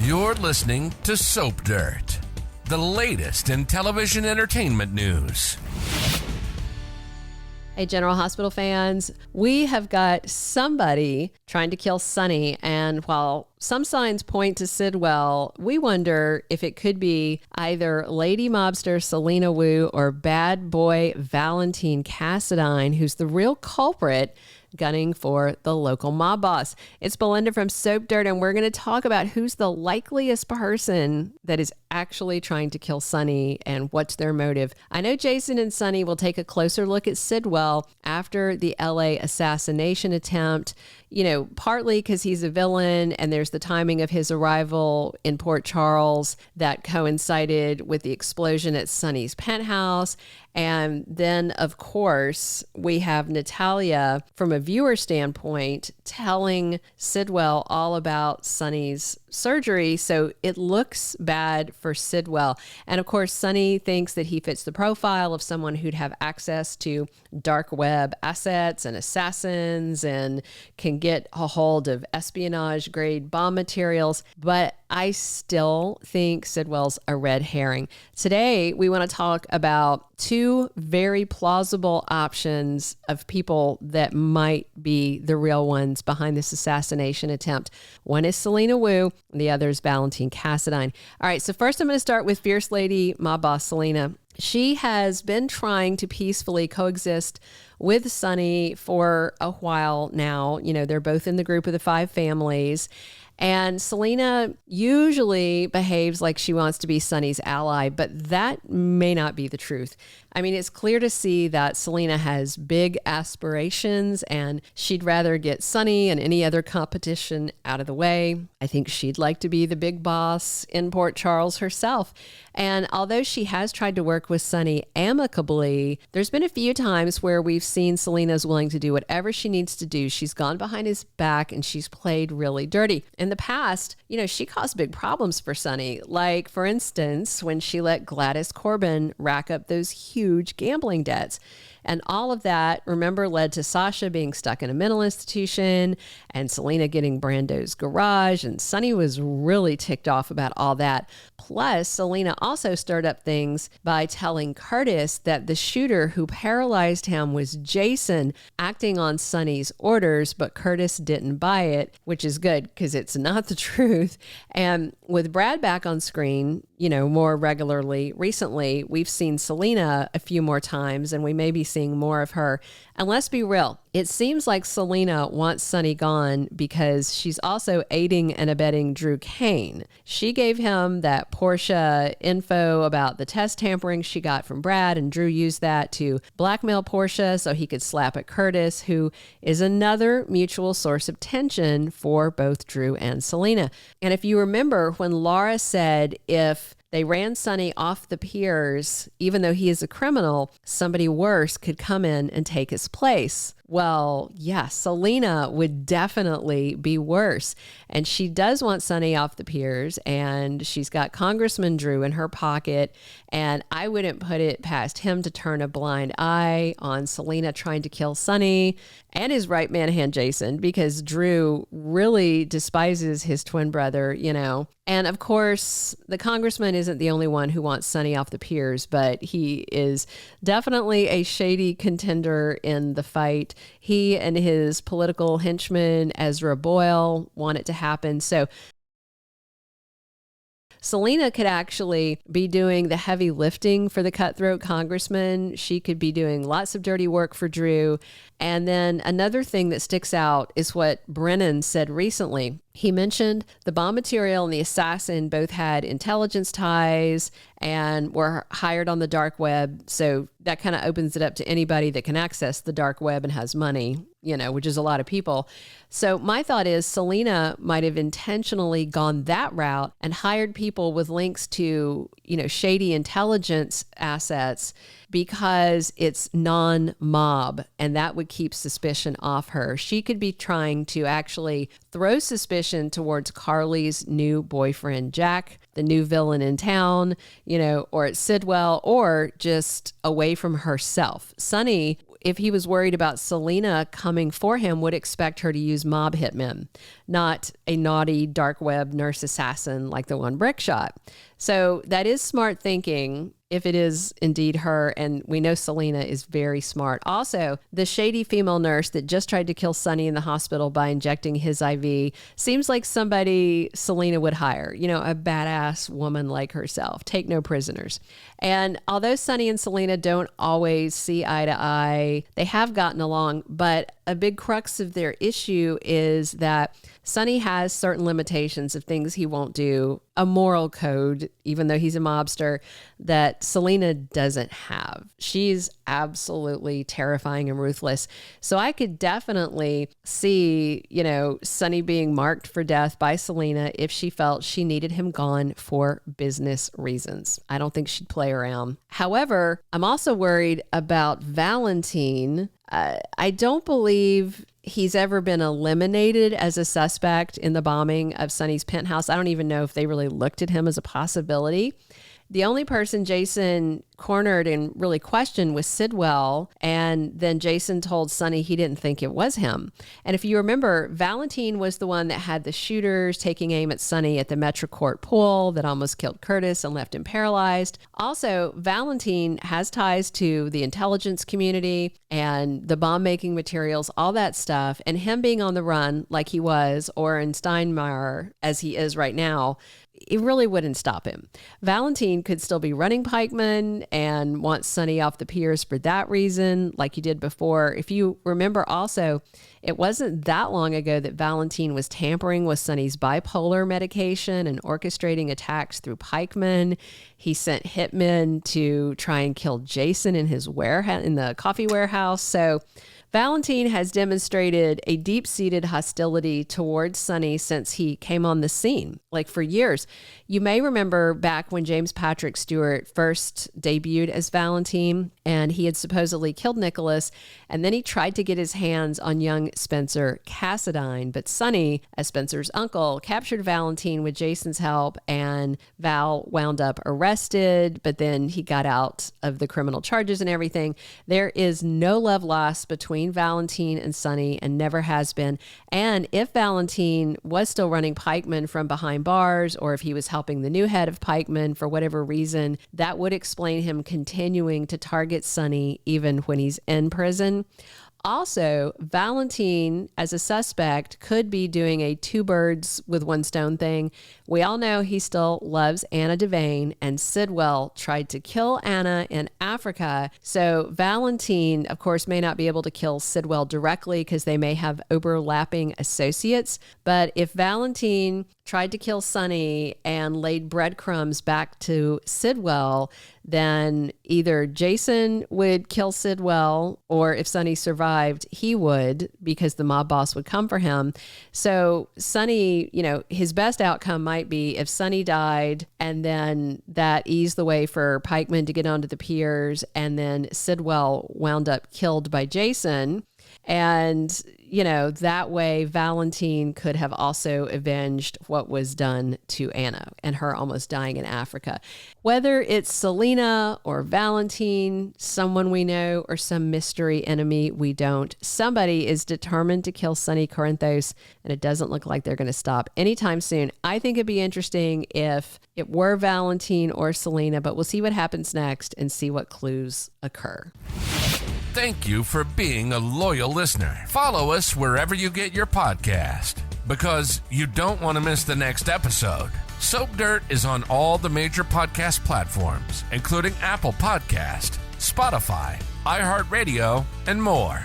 You're listening to Soap Dirt, the latest in television entertainment news. Hey, General Hospital fans, we have got somebody trying to kill Sonny, and while some signs point to Sidwell, we wonder if it could be either lady mobster Selina Wu or bad boy Valentine Cassadine, who's the real culprit gunning for the local mob boss. It's Belinda from Soap Dirt, and we're going to talk about who's the likeliest person that is actually trying to kill Sonny and what's their motive. I know Jason and Sonny will take a closer look at Sidwell after the LA assassination attempt, you know, partly because he's a villain and there's the timing of his arrival in Port Charles that coincided with the explosion at Sonny's penthouse. And then, of course, we have Natalia from a viewer standpoint telling Sidwell all about Sonny's surgery. So it looks bad for Sidwell. And of course, Sonny thinks that he fits the profile of someone who'd have access to dark web assets and assassins and can get a hold of espionage grade bomb materials. But I still think Sidwell's a red herring. Today, we want to talk about two very plausible options of people that might be the real ones behind this assassination attempt. One is Selina Wu, and the other is Valentine Cassadine. All right, so first I'm going to start with Fierce Lady mob boss Selina. She has been trying to peacefully coexist with Sonny for a while now. You know, they're both in the group of the 5 families. And Selina usually behaves like she wants to be Sonny's ally, but that may not be the truth. I mean, it's clear to see that Selina has big aspirations and she'd rather get Sonny and any other competition out of the way. I think she'd like to be the big boss in Port Charles herself. And although she has tried to work with Sonny amicably, there's been a few times where we've seen Selina's willing to do whatever she needs to do. She's gone behind his back and she's played really dirty. In the past, you know, she caused big problems for Sonny. Like, for instance, when she let Gladys Corbin rack up those huge gambling debts. And all of that, remember, led to Sasha being stuck in a mental institution and Selina getting Brando's garage. And Sonny was really ticked off about all that. Plus, Selina also stirred up things by telling Curtis that the shooter who paralyzed him was Jason, acting on Sonny's orders, but Curtis didn't buy it, which is good because it's not the truth. And with Brad back on screen, you know, more regularly recently, we've seen Selina a few more times, and we may be seeing more of her. And let's be real, it seems like Selina wants Sonny gone because she's also aiding and abetting Drew Kane. She gave him that Portia info about the test tampering she got from Brad, and Drew used that to blackmail Portia so he could slap at Curtis, who is another mutual source of tension for both Drew and Selina. And if you remember when Laura said if they ran Sonny off the piers, even though he is a criminal, somebody worse could come in and take his place. Well, yeah, Selina would definitely be worse. And she does want Sonny off the piers, and she's got Congressman Drew in her pocket. And I wouldn't put it past him to turn a blind eye on Selina trying to kill Sonny and his right man hand Jason, because Drew really despises his twin brother, you know. And of course, the congressman isn't the only one who wants Sonny off the piers, but he is definitely a shady contender in the fight. He and his political henchman, Ezra Boyle, want it to happen. So Selina could actually be doing the heavy lifting for the cutthroat congressman. She could be doing lots of dirty work for Drew. And then another thing that sticks out is what Brennan said recently. He mentioned the bomb material and the assassin both had intelligence ties and were hired on the dark web. So that kind of opens it up to anybody that can access the dark web and has money, you know, which is a lot of people. So my thought is Selina might have intentionally gone that route and hired people with links to, you know, shady intelligence assets because it's non-mob, and that would keep suspicion off her. She could be trying to actually throw suspicion towards Carly's new boyfriend, Jack, the new villain in town, you know, or at Sidwell, or just away from herself. Sonny if he was worried about Selena coming for him, would expect her to use mob hitmen, not a naughty dark web nurse assassin like the one Brick shot. So that is smart thinking if it is indeed her, and we know Selena is very smart. Also, the shady female nurse that just tried to kill Sonny in the hospital by injecting his IV seems like somebody Selena would hire, a badass woman like herself. Take no prisoners. And although Sonny and Selena don't always see eye to eye, they have gotten along, but a big crux of their issue is that Sonny has certain limitations of things he won't do, a moral code, even though he's a mobster, that Selena doesn't have. She's absolutely terrifying and ruthless. So I could definitely see, Sonny being marked for death by Selena if she felt she needed him gone for business reasons. I don't think she'd play around. However, I'm also worried about Valentin. I don't believe he's ever been eliminated as a suspect in the bombing of Sonny's penthouse. I don't even know if they really looked at him as a possibility. The only person Jason cornered and really questioned was Sidwell, and then Jason told Sonny he didn't think it was him. And if you remember, Valentin was the one that had the shooters taking aim at Sonny at the Metrocourt pool that almost killed Curtis and left him paralyzed. Also, Valentin has ties to the intelligence community and the bomb-making materials, all that stuff, and him being on the run like he was, or in Steinmeier as he is right now, it really wouldn't stop him. Valentin could still be running pikemen and want Sonny off the piers for that reason, like he did before. If you remember also, it wasn't that long ago that Valentin was tampering with Sonny's bipolar medication and orchestrating attacks through pikemen. He sent hitmen to try and kill Jason in his warehouse, in the coffee warehouse. So Valentin has demonstrated a deep-seated hostility towards Sonny since he came on the scene, like for years. You may remember back when James Patrick Stewart first debuted as Valentin, and he had supposedly killed Nicholas, and then he tried to get his hands on young Spencer Cassadine, but Sonny, as Spencer's uncle, captured Valentin with Jason's help, and Val wound up arrested, but then he got out of the criminal charges and everything. There is no love lost between Valentin and Sonny, and never has been. And if Valentin was still running pikemen from behind bars, or if he was helping the new head of pikemen for whatever reason, that would explain him continuing to target Sonny even when he's in prison. Also, Valentin, as a suspect, could be doing a two birds with one stone thing. We all know he still loves Anna Devane, and Sidwell tried to kill Anna in Africa. So Valentin, of course, may not be able to kill Sidwell directly because they may have overlapping associates. But if Valentin tried to kill Sonny and laid breadcrumbs back to Sidwell, then either Jason would kill Sidwell, or if Sonny survived, he would, because the mob boss would come for him. So Sonny, his best outcome might be if Sonny died, and then that eased the way for pikemen to get onto the piers, and then Sidwell wound up killed by Jason. And, that way Valentin could have also avenged what was done to Anna and her almost dying in Africa. Whether it's Selena or Valentin, someone we know, or some mystery enemy we don't, somebody is determined to kill Sonny Corinthos, and it doesn't look like they're going to stop anytime soon. I think it'd be interesting if it were Valentin or Selena, but we'll see what happens next and see what clues occur. Thank you for being a loyal listener. Follow us wherever you get your podcast, because you don't want to miss the next episode. Soap Dirt is on all the major podcast platforms, including Apple Podcast, Spotify, iHeartRadio, and more.